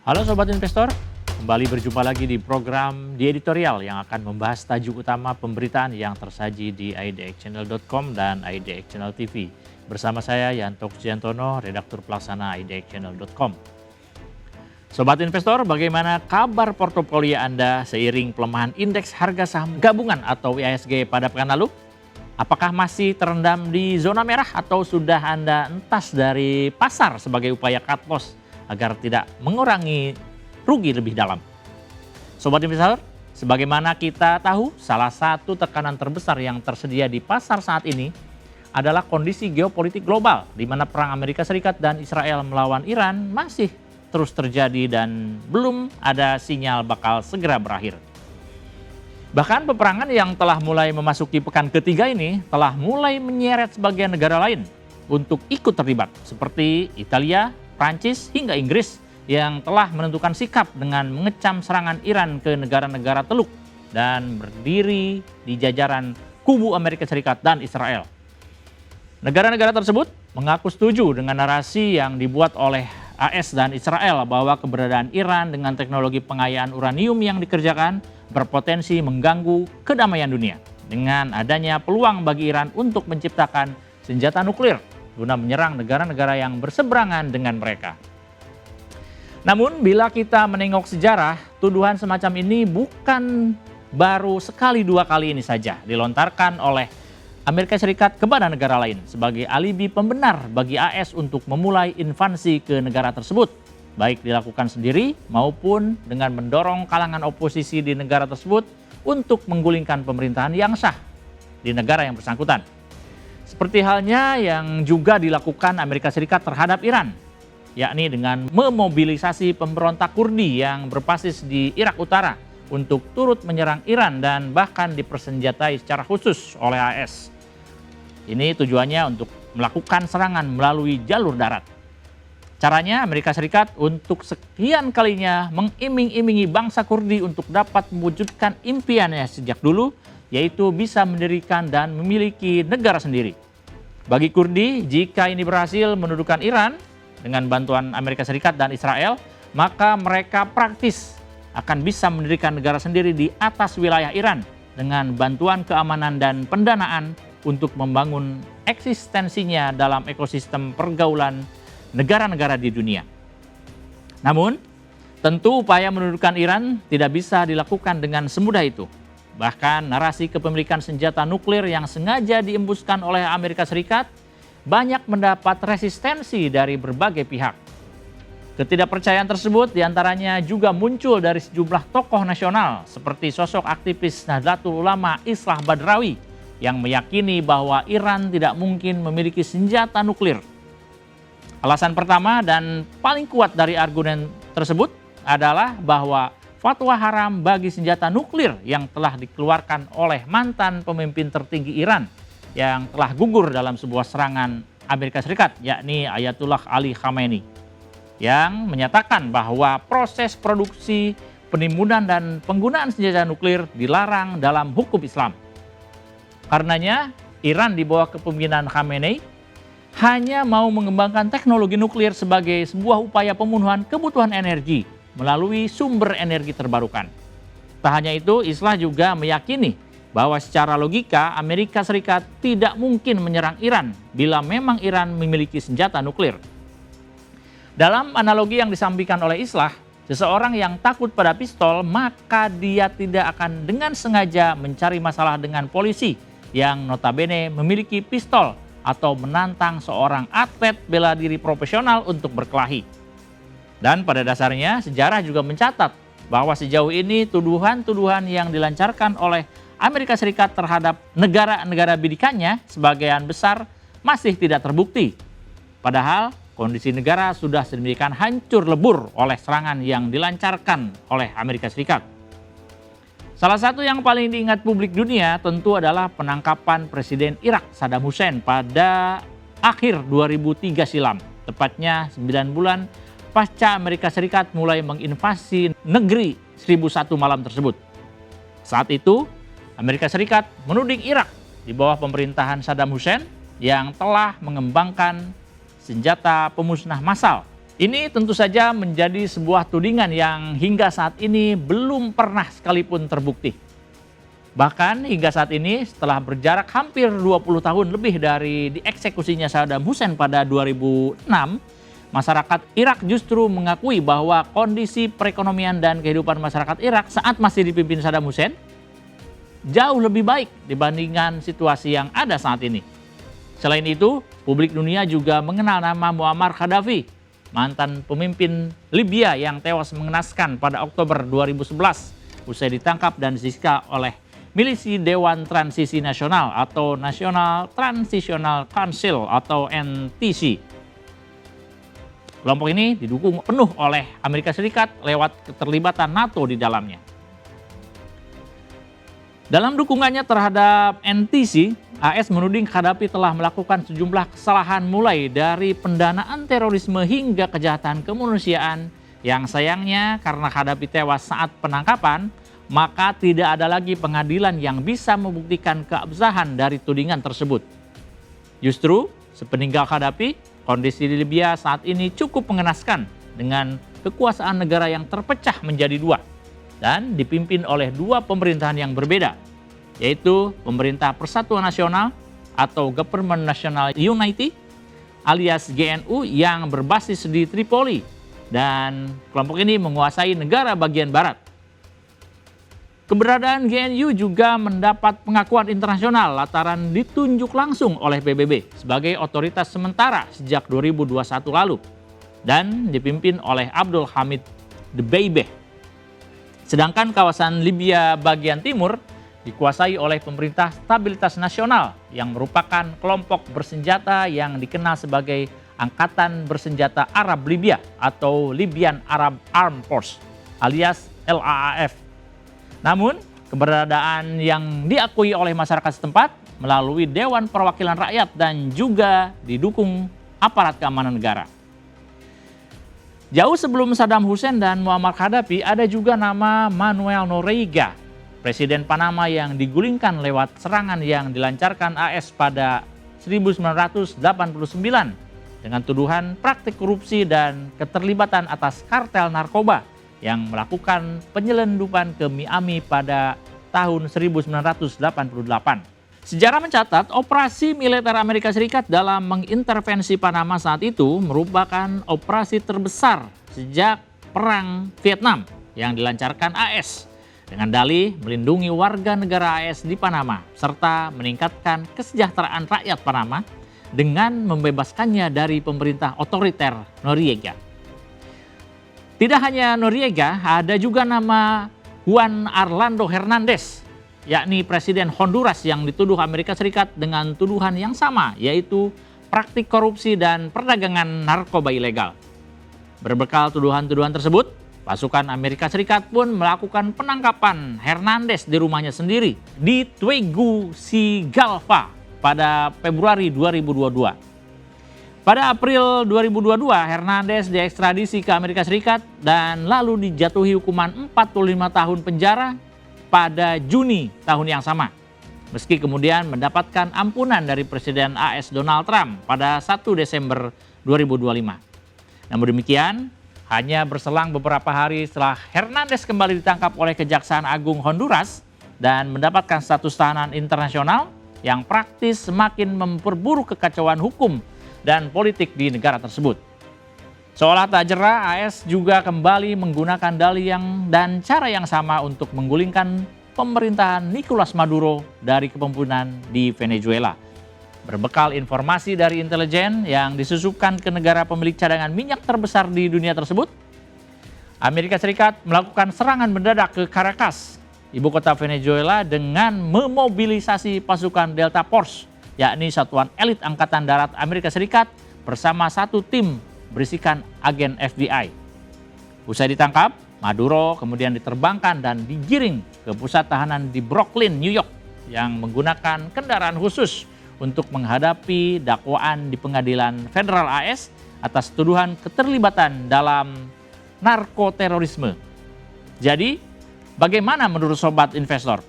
Halo Sobat Investor, kembali berjumpa lagi di program The Editorial yang akan membahas tajuk utama pemberitaan yang tersaji di idxchannel.com dan IDX Channel TV. Bersama saya Yanto Kusyantono, redaktur pelaksana idxchannel.com. Sobat Investor, bagaimana kabar portofolio Anda seiring pelemahan indeks harga saham gabungan atau IHSG pada pekan lalu? Apakah masih terendam di zona merah atau sudah Anda entas dari pasar sebagai upaya cut loss agar tidak mengurangi rugi lebih dalam? Sobat Investor, sebagaimana kita tahu, salah satu tekanan terbesar yang tersedia di pasar saat ini adalah kondisi geopolitik global, di mana perang Amerika Serikat dan Israel melawan Iran masih terus terjadi dan belum ada sinyal bakal segera berakhir. Bahkan peperangan yang telah mulai memasuki pekan ketiga ini telah mulai menyeret sebagian negara lain untuk ikut terlibat, seperti Italia, Prancis hingga Inggris yang telah menentukan sikap dengan mengecam serangan Iran ke negara-negara Teluk dan berdiri di jajaran kubu Amerika Serikat dan Israel. Negara-negara tersebut mengaku setuju dengan narasi yang dibuat oleh AS dan Israel bahwa keberadaan Iran dengan teknologi pengayaan uranium yang dikerjakan berpotensi mengganggu kedamaian dunia dengan adanya peluang bagi Iran untuk menciptakan senjata nuklir guna menyerang negara-negara yang berseberangan dengan mereka. Namun bila kita menengok sejarah, tuduhan semacam ini bukan baru sekali dua kali ini saja dilontarkan oleh Amerika Serikat kepada negara lain sebagai alibi pembenar bagi AS untuk memulai invasi ke negara tersebut, baik dilakukan sendiri maupun dengan mendorong kalangan oposisi di negara tersebut untuk menggulingkan pemerintahan yang sah di negara yang bersangkutan. Seperti halnya yang juga dilakukan Amerika Serikat terhadap Iran, yakni dengan memobilisasi pemberontak Kurdi yang berbasis di Irak Utara untuk turut menyerang Iran dan bahkan dipersenjatai secara khusus oleh AS. Ini tujuannya untuk melakukan serangan melalui jalur darat. Caranya Amerika Serikat untuk sekian kalinya mengiming-imingi bangsa Kurdi untuk dapat mewujudkan impiannya sejak dulu, yaitu bisa mendirikan dan memiliki negara sendiri. Bagi Kurdi, jika ini berhasil mendudukan Iran dengan bantuan Amerika Serikat dan Israel, maka mereka praktis akan bisa mendirikan negara sendiri di atas wilayah Iran dengan bantuan keamanan dan pendanaan untuk membangun eksistensinya dalam ekosistem pergaulan negara-negara di dunia. Namun, tentu upaya mendudukan Iran tidak bisa dilakukan dengan semudah itu. Bahkan narasi kepemilikan senjata nuklir yang sengaja diembuskan oleh Amerika Serikat banyak mendapat resistensi dari berbagai pihak. Ketidakpercayaan tersebut diantaranya juga muncul dari sejumlah tokoh nasional seperti sosok aktivis Nahdlatul Ulama Islah Badrawi yang meyakini bahwa Iran tidak mungkin memiliki senjata nuklir. Alasan pertama dan paling kuat dari argumen tersebut adalah bahwa fatwa haram bagi senjata nuklir yang telah dikeluarkan oleh mantan pemimpin tertinggi Iran yang telah gugur dalam sebuah serangan Amerika Serikat, yakni Ayatullah Ali Khamenei, yang menyatakan bahwa proses produksi, penimbunan dan penggunaan senjata nuklir dilarang dalam hukum Islam. Karenanya, Iran di bawah kepemimpinan Khamenei hanya mau mengembangkan teknologi nuklir sebagai sebuah upaya pemenuhan kebutuhan energi melalui sumber energi terbarukan. Tak hanya itu, Islah juga meyakini bahwa secara logika Amerika Serikat tidak mungkin menyerang Iran bila memang Iran memiliki senjata nuklir. Dalam analogi yang disampaikan oleh Islah, seseorang yang takut pada pistol maka dia tidak akan dengan sengaja mencari masalah dengan polisi yang notabene memiliki pistol atau menantang seorang atlet bela diri profesional untuk berkelahi. Dan pada dasarnya sejarah juga mencatat bahwa sejauh ini tuduhan-tuduhan yang dilancarkan oleh Amerika Serikat terhadap negara-negara bidikannya sebagian besar masih tidak terbukti. Padahal kondisi negara sudah sedemikian hancur lebur oleh serangan yang dilancarkan oleh Amerika Serikat. Salah satu yang paling diingat publik dunia tentu adalah penangkapan Presiden Irak Saddam Hussein pada akhir 2003 silam, tepatnya 9 bulan pasca Amerika Serikat mulai menginvasi negeri 1001 malam tersebut. Saat itu, Amerika Serikat menuding Irak di bawah pemerintahan Saddam Hussein yang telah mengembangkan senjata pemusnah massal Ini tentu saja menjadi sebuah tudingan yang hingga saat ini belum pernah sekalipun terbukti. Bahkan hingga saat ini setelah berjarak hampir 20 tahun lebih dari dieksekusinya Saddam Hussein pada 2006, masyarakat Irak justru mengakui bahwa kondisi perekonomian dan kehidupan masyarakat Irak saat masih dipimpin Saddam Hussein jauh lebih baik dibandingkan situasi yang ada saat ini. Selain itu, publik dunia juga mengenal nama Muammar Gaddafi, mantan pemimpin Libya yang tewas mengenaskan pada Oktober 2011 usai ditangkap dan disiksa oleh milisi Dewan Transisi Nasional atau National Transitional Council atau NTC. Kelompok ini didukung penuh oleh Amerika Serikat lewat keterlibatan NATO di dalamnya. Dalam dukungannya terhadap NTC, AS menuding Gaddafi telah melakukan sejumlah kesalahan mulai dari pendanaan terorisme hingga kejahatan kemanusiaan yang sayangnya karena Gaddafi tewas saat penangkapan, maka tidak ada lagi pengadilan yang bisa membuktikan keabsahan dari tudingan tersebut. Justru, sepeninggal Gaddafi, kondisi di Libya saat ini cukup mengenaskan dengan kekuasaan negara yang terpecah menjadi dua dan dipimpin oleh dua pemerintahan yang berbeda, yaitu Pemerintah Persatuan Nasional atau Government National Unity alias GNU yang berbasis di Tripoli dan kelompok ini menguasai negara bagian barat. Keberadaan GNU juga mendapat pengakuan internasional lantaran ditunjuk langsung oleh PBB sebagai otoritas sementara sejak 2021 lalu dan dipimpin oleh Abdul Hamid Dbeibeh. Sedangkan kawasan Libya bagian timur dikuasai oleh Pemerintah Stabilitas Nasional yang merupakan kelompok bersenjata yang dikenal sebagai Angkatan Bersenjata Arab Libya atau Libyan Arab Armed Force alias LAAF. Namun, keberadaan yang diakui oleh masyarakat setempat melalui Dewan Perwakilan Rakyat dan juga didukung aparat keamanan negara. Jauh sebelum Saddam Hussein dan Muammar Gaddafi ada juga nama Manuel Noriega, Presiden Panama yang digulingkan lewat serangan yang dilancarkan AS pada 1989 dengan tuduhan praktik korupsi dan keterlibatan atas kartel narkoba yang melakukan penyelundupan ke Miami pada tahun 1988. Sejarah mencatat operasi militer Amerika Serikat dalam mengintervensi Panama saat itu merupakan operasi terbesar sejak Perang Vietnam yang dilancarkan AS dengan dalih melindungi warga negara AS di Panama serta meningkatkan kesejahteraan rakyat Panama dengan membebaskannya dari pemerintah otoriter Noriega. Tidak hanya Noriega, ada juga nama Juan Orlando Hernandez, yakni Presiden Honduras yang dituduh Amerika Serikat dengan tuduhan yang sama, yaitu praktik korupsi dan perdagangan narkoba ilegal. Berbekal tuduhan-tuduhan tersebut, pasukan Amerika Serikat pun melakukan penangkapan Hernandez di rumahnya sendiri di Tegucigalpa pada Februari 2022. Pada April 2022, Hernandez diekstradisi ke Amerika Serikat dan lalu dijatuhi hukuman 45 tahun penjara pada Juni tahun yang sama. Meski kemudian mendapatkan ampunan dari Presiden AS Donald Trump pada 1 Desember 2025. Namun demikian, hanya berselang beberapa hari setelah Hernandez kembali ditangkap oleh Kejaksaan Agung Honduras dan mendapatkan status tahanan internasional yang praktis semakin memperburuk kekacauan hukum dan politik di negara tersebut. Seolah tak jera, AS juga kembali menggunakan dalih dan cara yang sama untuk menggulingkan pemerintahan Nicolas Maduro dari kepemimpinan di Venezuela. Berbekal informasi dari intelijen yang disusupkan ke negara pemilik cadangan minyak terbesar di dunia tersebut, Amerika Serikat melakukan serangan mendadak ke Caracas, ibu kota Venezuela, dengan memobilisasi pasukan Delta Force, yakni satuan elit Angkatan Darat Amerika Serikat bersama satu tim berisikan agen FBI. Usai ditangkap, Maduro kemudian diterbangkan dan digiring ke pusat tahanan di Brooklyn, New York yang menggunakan kendaraan khusus untuk menghadapi dakwaan di pengadilan federal AS atas tuduhan keterlibatan dalam narkoterorisme. Jadi, bagaimana menurut sobat investor?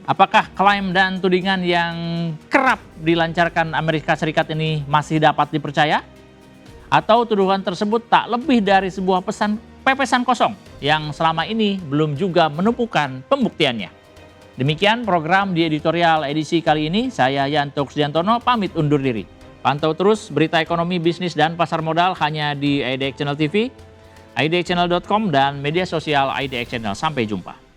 Apakah klaim dan tudingan yang kerap dilancarkan Amerika Serikat ini masih dapat dipercaya? Atau tuduhan tersebut tak lebih dari sebuah pepesan kosong yang selama ini belum juga menumpukan pembuktiannya. Demikian program di editorial edisi kali ini. Saya Yanto Kristiantono pamit undur diri. Pantau terus berita ekonomi, bisnis, dan pasar modal hanya di IDX Channel TV, idxchannel.com, dan media sosial IDX Channel. Sampai jumpa.